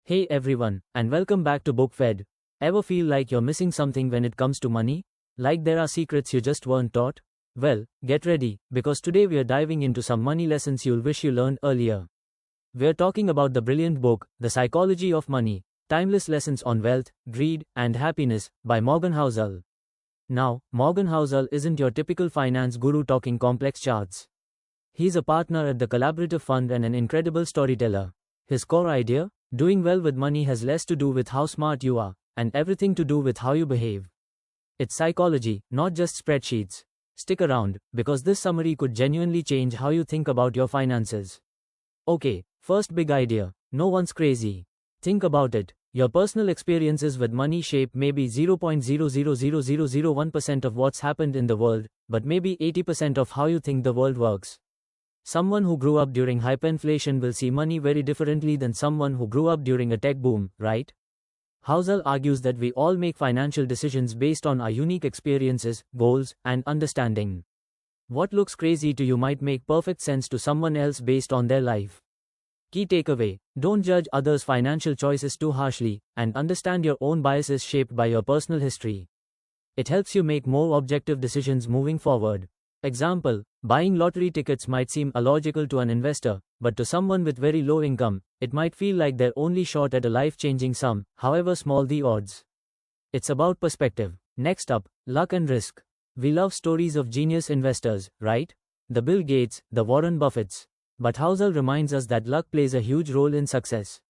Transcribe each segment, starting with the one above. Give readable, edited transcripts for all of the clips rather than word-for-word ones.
Hey everyone, and welcome back to BookFed. Ever feel like you're missing something when it comes to money? Like there are secrets you just weren't taught? Well, get ready, because today we are diving into some money lessons you'll wish you learned earlier. We're talking about the brilliant book, The Psychology of Money, Timeless Lessons on Wealth, Greed, and Happiness, by Morgan Housel. Now, Morgan Housel isn't your typical finance guru talking complex charts. He's a partner at the Collaborative Fund and an incredible storyteller. His core idea? Doing well with money has less to do with how smart you are, and everything to do with how you behave. It's psychology, not just spreadsheets. Stick around, because this summary could genuinely change how you think about your finances. Okay, first big idea. No one's crazy. Think about it. Your personal experiences with money shape maybe 0.0000001% of what's happened in the world, but maybe 80% of how you think the world works. Someone who grew up during hyperinflation will see money very differently than someone who grew up during a tech boom, right? Housel argues that we all make financial decisions based on our unique experiences, goals, and understanding. What looks crazy to you might make perfect sense to someone else based on their life. Key takeaway: don't judge others' financial choices too harshly, and understand your own biases shaped by your personal history. It helps you make more objective decisions moving forward. Example: buying lottery tickets might seem illogical to an investor, but to someone with very low income, it might feel like their only shot at a life-changing sum, however small the odds. It's about perspective. Next up, luck and risk. We love stories of genius investors, right? The Bill Gates, the Warren Buffetts. But Housel reminds us that luck plays a huge role in success.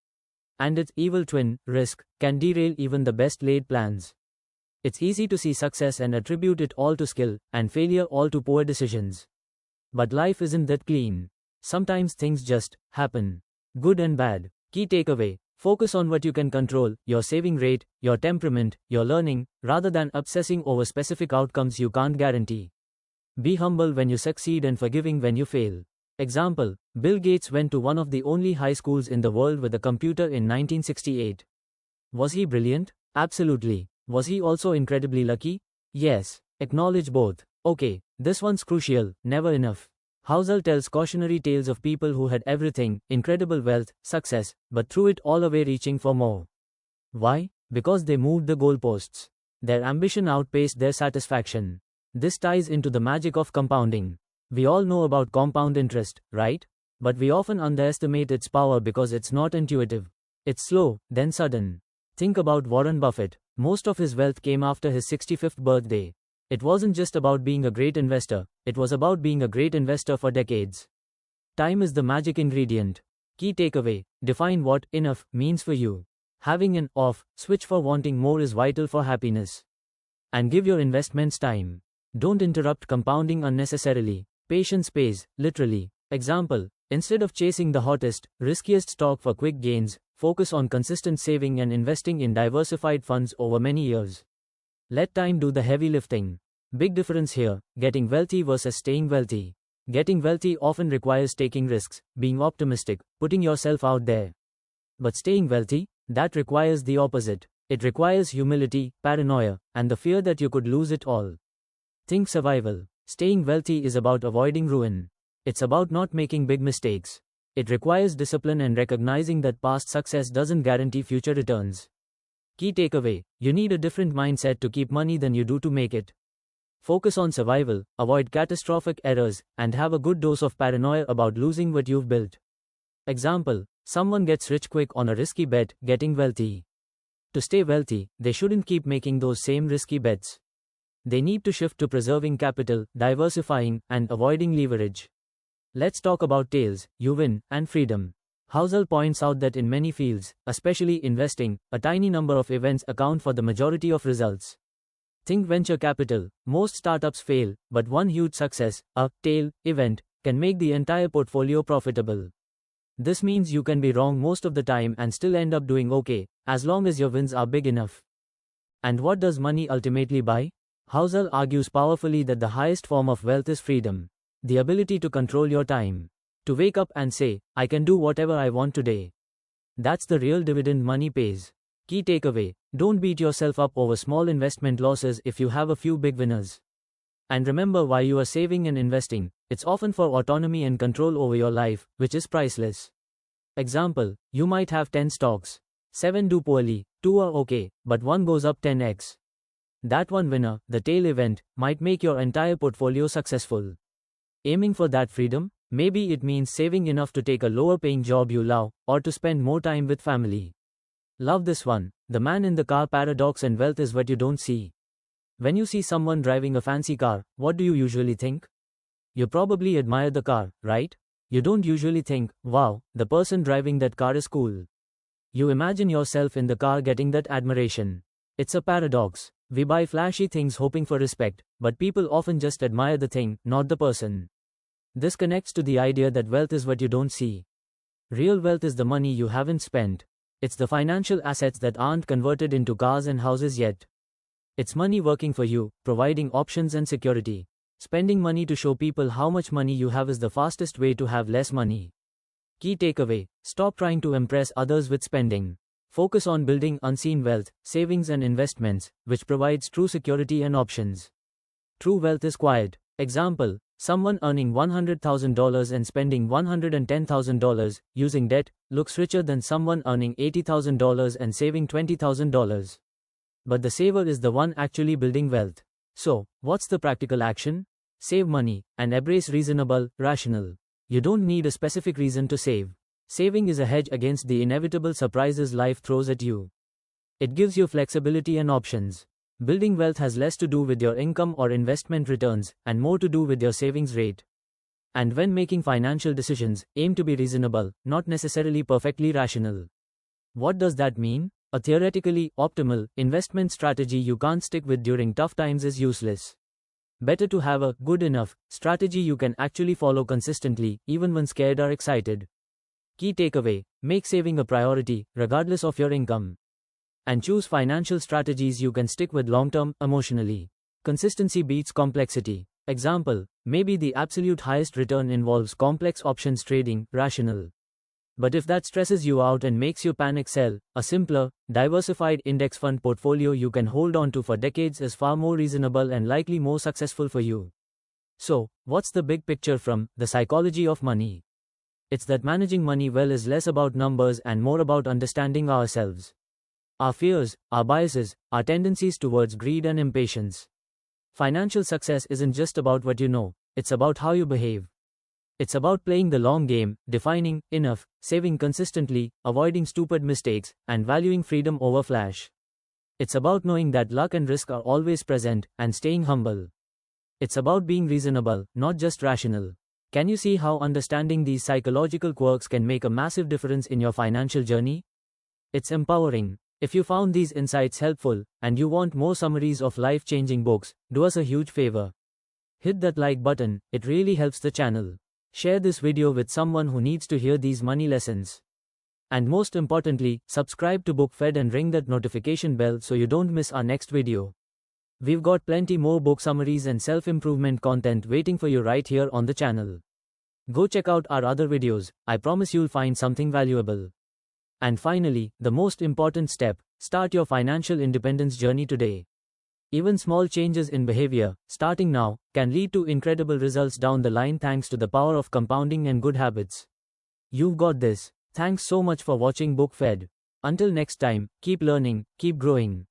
And its evil twin, risk, can derail even the best laid plans. It's easy to see success and attribute it all to skill, and failure all to poor decisions. But life isn't that clean. Sometimes things just happen. Good and bad. Key takeaway: focus on what you can control, your saving rate, your temperament, your learning, rather than obsessing over specific outcomes you can't guarantee. Be humble when you succeed and forgiving when you fail. Example: Bill Gates went to one of the only high schools in the world with a computer in 1968. Was he brilliant? Absolutely. Was he also incredibly lucky? Yes. Acknowledge both. Okay, this one's crucial: never enough. Housel tells cautionary tales of people who had everything, incredible wealth, success, but threw it all away reaching for more. Why? Because they moved the goalposts. Their ambition outpaced their satisfaction. This ties into the magic of compounding. We all know about compound interest, right? But we often underestimate its power because it's not intuitive. It's slow, then sudden. Think about Warren Buffett. Most of his wealth came after his 65th birthday. It wasn't just about being a great investor, it was about being a great investor for decades. Time is the magic ingredient. Key takeaway: define what enough means for you. Having an off switch for wanting more is vital for happiness. And give your investments time. Don't interrupt compounding unnecessarily. Patience pays, literally. Example: instead of chasing the hottest, riskiest stock for quick gains, focus on consistent saving and investing in diversified funds over many years. Let time do the heavy lifting. Big difference here: getting wealthy versus staying wealthy. Getting wealthy often requires taking risks, being optimistic, putting yourself out there. But staying wealthy? That requires the opposite. It requires humility, paranoia, and the fear that you could lose it all. Think survival. Staying wealthy is about avoiding ruin. It's about not making big mistakes. It requires discipline and recognizing that past success doesn't guarantee future returns. Key takeaway: you need a different mindset to keep money than you do to make it. Focus on survival, avoid catastrophic errors, and have a good dose of paranoia about losing what you've built. Example: someone gets rich quick on a risky bet, getting wealthy. To stay wealthy, they shouldn't keep making those same risky bets. They need to shift to preserving capital, diversifying, and avoiding leverage. Let's talk about tails: you win, and freedom. Housel points out that in many fields, especially investing, a tiny number of events account for the majority of results. Think venture capital. Most startups fail, but one huge success, a tail event, can make the entire portfolio profitable. This means you can be wrong most of the time and still end up doing okay, as long as your wins are big enough. And what does money ultimately buy? Housel argues powerfully that the highest form of wealth is freedom. The ability to control your time. To wake up and say, I can do whatever I want today. That's the real dividend money pays. Key takeaway: don't beat yourself up over small investment losses if you have a few big winners. And remember why you are saving and investing. It's often for autonomy and control over your life, which is priceless. Example: you might have 10 stocks. 7 do poorly, 2 are okay, but 1 goes up 10x. That one winner, the tail event, might make your entire portfolio successful. Aiming for that freedom? Maybe it means saving enough to take a lower paying job you love, or to spend more time with family. Love this one, the man in the car paradox, and wealth is what you don't see. When you see someone driving a fancy car, what do you usually think? You probably admire the car, right? You don't usually think, wow, the person driving that car is cool. You imagine yourself in the car getting that admiration. It's a paradox. We buy flashy things hoping for respect, but people often just admire the thing, not the person. This connects to the idea that wealth is what you don't see. Real wealth is the money you haven't spent. It's the financial assets that aren't converted into cars and houses yet. It's money working for you, providing options and security. Spending money to show people how much money you have is the fastest way to have less money. Key takeaway: stop trying to impress others with spending. Focus on building unseen wealth, savings and investments, which provides true security and options. True wealth is quiet. Example: someone earning $100,000 and spending $110,000 using debt looks richer than someone earning $80,000 and saving $20,000. But the saver is the one actually building wealth. So, what's the practical action? Save money and embrace reasonable, rational. You don't need a specific reason to save. Saving is a hedge against the inevitable surprises life throws at you. It gives you flexibility and options. Building wealth has less to do with your income or investment returns, and more to do with your savings rate. And when making financial decisions, aim to be reasonable, not necessarily perfectly rational. What does that mean? A theoretically optimal investment strategy you can't stick with during tough times is useless. Better to have a good enough strategy you can actually follow consistently, even when scared or excited. Key takeaway: make saving a priority, regardless of your income. And choose financial strategies you can stick with long-term, emotionally. Consistency beats complexity. Example: maybe the absolute highest return involves complex options trading, rational. But if that stresses you out and makes you panic sell, a simpler, diversified index fund portfolio you can hold on to for decades is far more reasonable and likely more successful for you. So, what's the big picture from The Psychology of Money? It's that managing money well is less about numbers and more about understanding ourselves. Our fears, our biases, our tendencies towards greed and impatience. Financial success isn't just about what you know, it's about how you behave. It's about playing the long game, defining enough, saving consistently, avoiding stupid mistakes, and valuing freedom over flash. It's about knowing that luck and risk are always present, and staying humble. It's about being reasonable, not just rational. Can you see how understanding these psychological quirks can make a massive difference in your financial journey? It's empowering. If you found these insights helpful, and you want more summaries of life-changing books, do us a huge favor. Hit that like button, it really helps the channel. Share this video with someone who needs to hear these money lessons. And most importantly, subscribe to BookFed and ring that notification bell so you don't miss our next video. We've got plenty more book summaries and self-improvement content waiting for you right here on the channel. Go check out our other videos, I promise you'll find something valuable. And finally, the most important step, start your financial independence journey today. Even small changes in behavior, starting now, can lead to incredible results down the line thanks to the power of compounding and good habits. You've got this. Thanks so much for watching BookFed. Until next time, keep learning, keep growing.